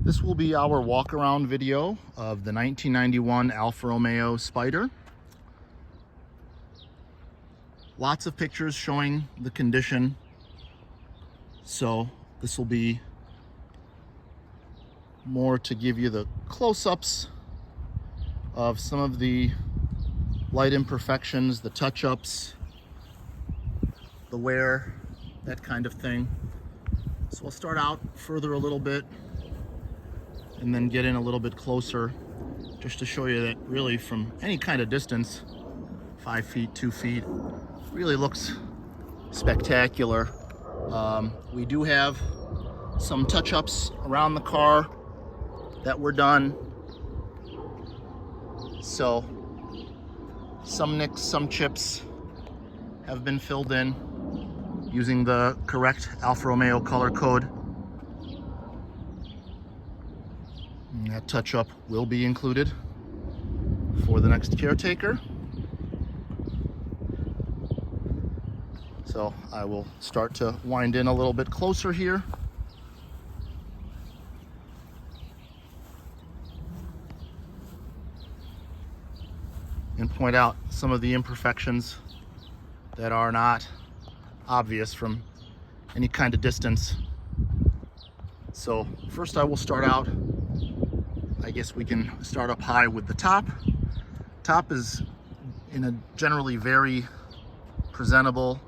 This will be our walk around video of the 1991 Alfa Romeo Spider. Lots of pictures showing the condition. So this will be more to give you the close-ups of some of the light imperfections, the touch-ups, the wear, that kind of thing. So we'll start out further a little bit and then get in a little bit closer just to show you that really from any kind of distance, 5 feet, 2 feet, really looks spectacular. We do have some touch-ups around the car that were done. So some nicks, some chips have been filled in using the correct Alfa Romeo color code. And that touch-up will be included for the next caretaker. So I will start to wind in a little bit closer here. And point out some of the imperfections that are not obvious from any kind of distance. So first I will start out, I guess we can start up high with the top. Top is in a generally very presentable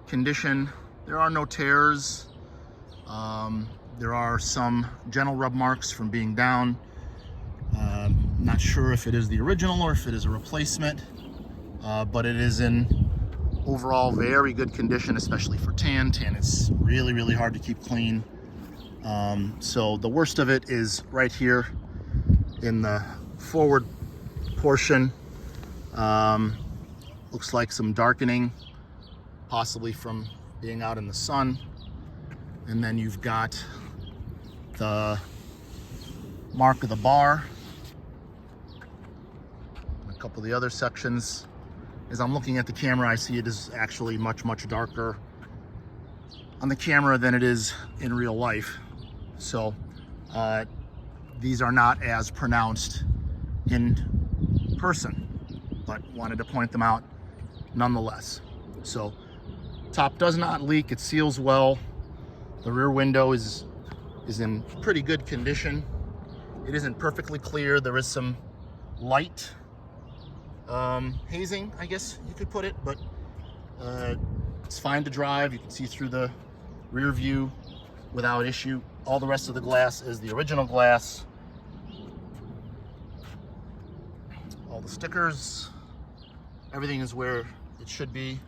condition. There are no tears. There are some gentle rub marks from being down. Not sure if it is the original or if it is a replacement, but it is in overall very good condition, especially for tan. Tan is really, really hard to keep clean. So the worst of it is right here in the forward portion. Looks like some darkening, possibly from being out in the sun. And then you've got the mark of the bar. A couple of the other sections. As I'm looking at the camera, I see it is actually much, much darker on the camera than it is in real life. So these are not as pronounced in person, but wanted to point them out nonetheless. So top does not leak, it seals well. The rear window is in pretty good condition. It isn't perfectly clear. There is some light hazing, I guess you could put it, but it's fine to drive. You can see through the rear view without issue. All the rest of the glass is the original glass. All the stickers, everything is where it should be.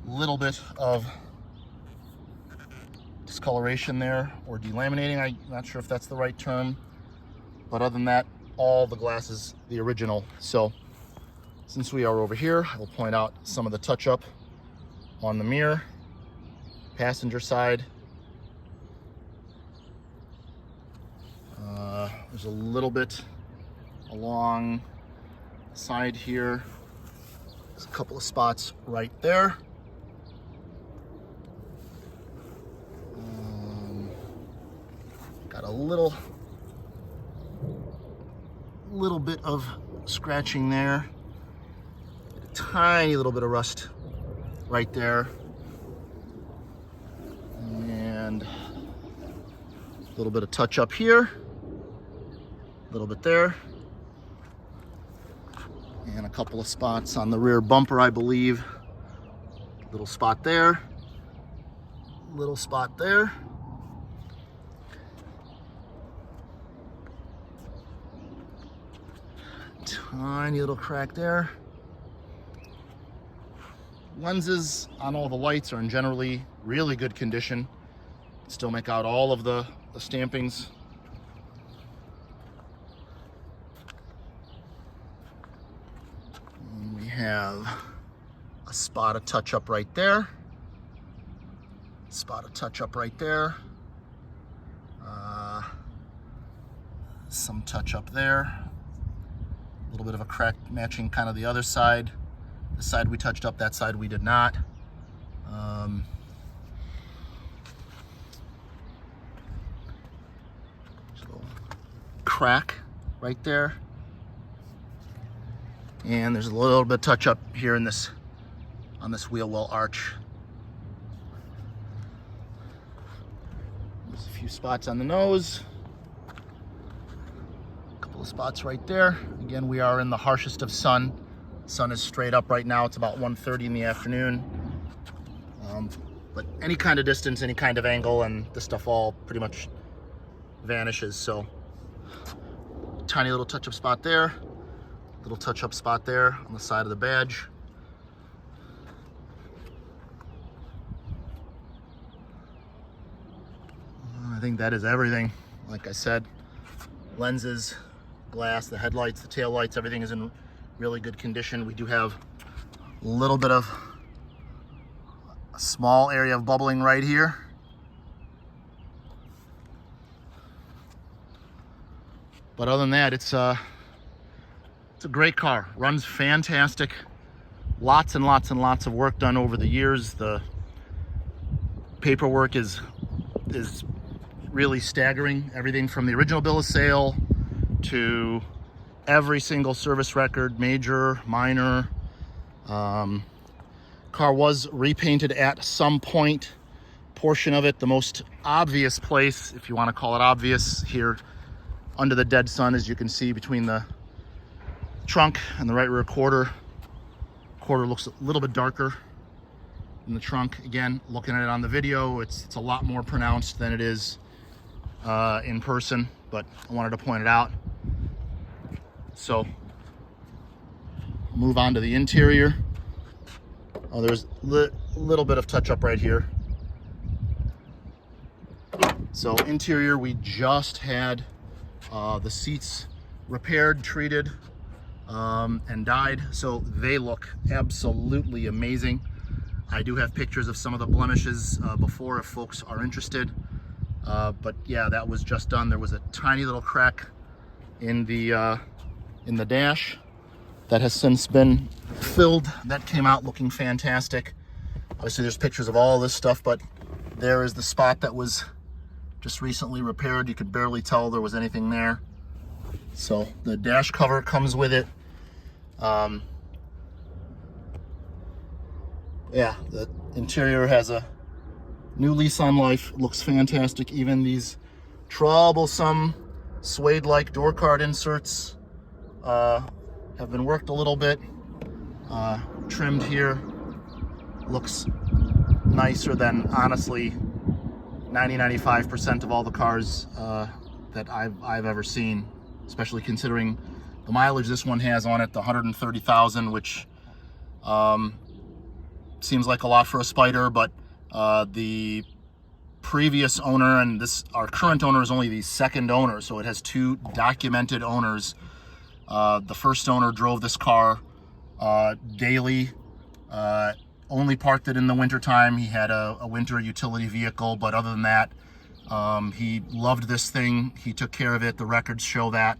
A little bit of discoloration there, or delaminating. I'm not sure if that's the right term, but other than that, all the glass is the original. So since we are over here, I will point out some of the touch-up on the mirror, passenger side. There's a little bit along the side here. There's a couple of spots right there. Got a little bit of scratching there. A tiny little bit of rust right there. And a little bit of touch up here. A little bit there. And a couple of spots on the rear bumper, I believe. Little spot there. Little spot there. Tiny little crack there. Lenses on all the lights are in generally really good condition. Still make out all of the stampings. And we have a spot of touch up right there. Spot of touch up right there. Some touch up there. A little bit of a crack matching kind of the other side. This side we touched up, that side we did not. So, crack right there. And there's a little bit of touch up here in this, on this wheel well arch. There's a few spots on the nose. A couple of spots right there. Again, we are in the harshest of sun. Sun is straight up right now. It's about 1:30 in the afternoon. But any kind of distance, any kind of angle, and this stuff all pretty much vanishes. So tiny little touch-up spot there, little touch-up spot there on the side of the badge. I think that is everything. Like I said, lenses, glass, the headlights, the tail lights, everything is in really good condition. We do have a little bit of a small area of bubbling right here. But other than that, it's a great car. Runs fantastic. Lots and lots and lots of work done over the years. The paperwork is really staggering. Everything from the original bill of sale to every single service record, major, minor. Car was repainted at some point. Portion of it, the most obvious place, if you want to call it obvious, here under the dead sun, as you can see between the trunk and the right rear quarter. Quarter looks a little bit darker in the trunk. Again, looking at it on the video, it's a lot more pronounced than it is in person, but I wanted to point it out. So, move on to the interior. Oh, there's a little bit of touch up right here. So interior, we just had the seats repaired, treated, and dyed, so they look absolutely amazing. I do have pictures of some of the blemishes before if folks are interested. But yeah, that was just done. There was a tiny little crack in the dash that has since been filled. That came out looking fantastic. Obviously there's pictures of all this stuff, but there is the spot that was just recently repaired. You could barely tell there was anything there. So the dash cover comes with it. Yeah, the interior has a new lease on life. Looks fantastic. Even these troublesome suede-like door card inserts have been worked a little bit, trimmed here. Looks nicer than, honestly, 90-95% of all the cars that I've ever seen, especially considering the mileage this one has on it, the 130,000, which seems like a lot for a Spider, but the previous owner and our current owner is only the second owner, so it has two documented owners. The first owner drove this car daily, only parked it in the wintertime. He had a winter utility vehicle, but other than that, he loved this thing. He took care of it. The records show that.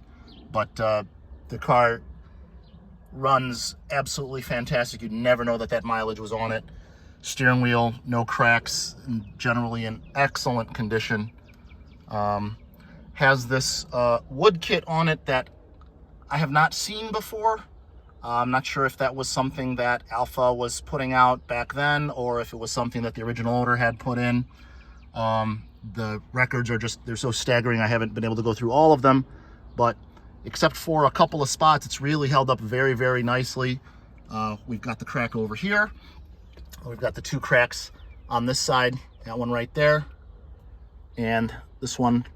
But the car runs absolutely fantastic. You'd never know that mileage was on it. Steering wheel, no cracks, and generally in excellent condition. Has this wood kit on it that I have not seen before. I'm not sure if that was something that Alfa was putting out back then, or if it was something that the original owner had put in. The records are they're so staggering, I haven't been able to go through all of them, but except for a couple of spots, it's really held up very, very nicely. We've got the crack over here. We've got the two cracks on this side, that one right there, and this one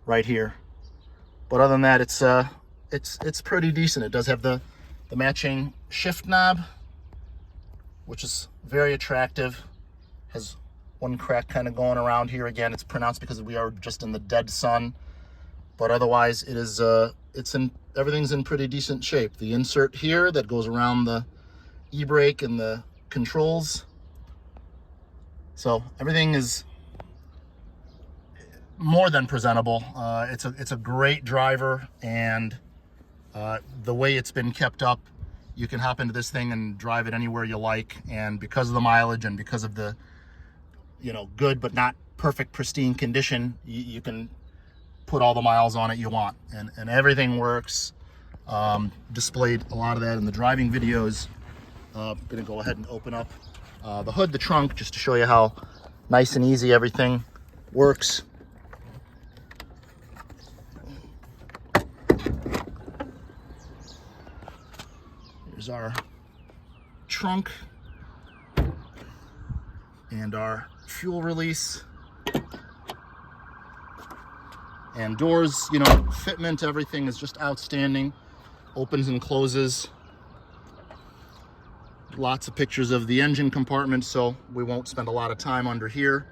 right here. But other than that, it's pretty decent. It does have the matching shift knob, which is very attractive. Has one crack kind of going around here. Again, it's pronounced because we are just in the dead sun, but otherwise it is everything's in pretty decent shape. The insert here that goes around the e-brake and the controls, so everything is more than presentable. It's a great driver, and the way it's been kept up, you can hop into this thing and drive it anywhere you like, and because of the mileage and because of the good but not perfect pristine condition, you can put all the miles on it you want, and everything works. Displayed a lot of that in the driving videos. I'm gonna go ahead and open up the hood, the trunk, just to show you how nice and easy everything works. Here's our trunk and our fuel release. And doors, you know, fitment, everything is just outstanding. Opens and closes. Lots of pictures of the engine compartment, so we won't spend a lot of time under here.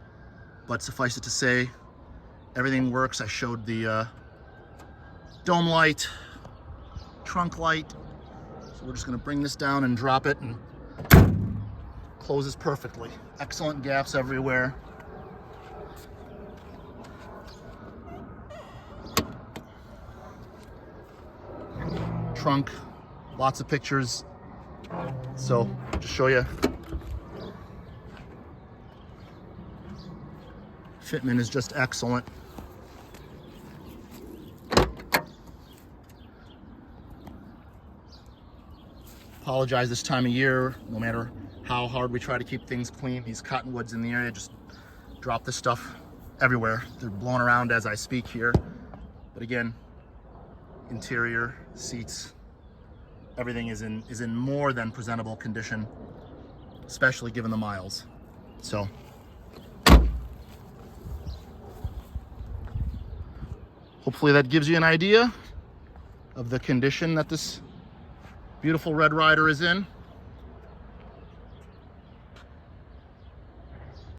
But suffice it to say, everything works. I showed the dome light, trunk light. So we're just gonna bring this down and drop it, and closes perfectly. Excellent gaps everywhere. Trunk, lots of pictures. So just show you. Fitment is just excellent. Apologize this time of year, no matter how hard we try to keep things clean, these cottonwoods in the area just drop this stuff everywhere. They're blown around as I speak here. But again, interior, seats, everything is in more than presentable condition, especially given the miles. So hopefully that gives you an idea of the condition that this beautiful Red Ryder is in.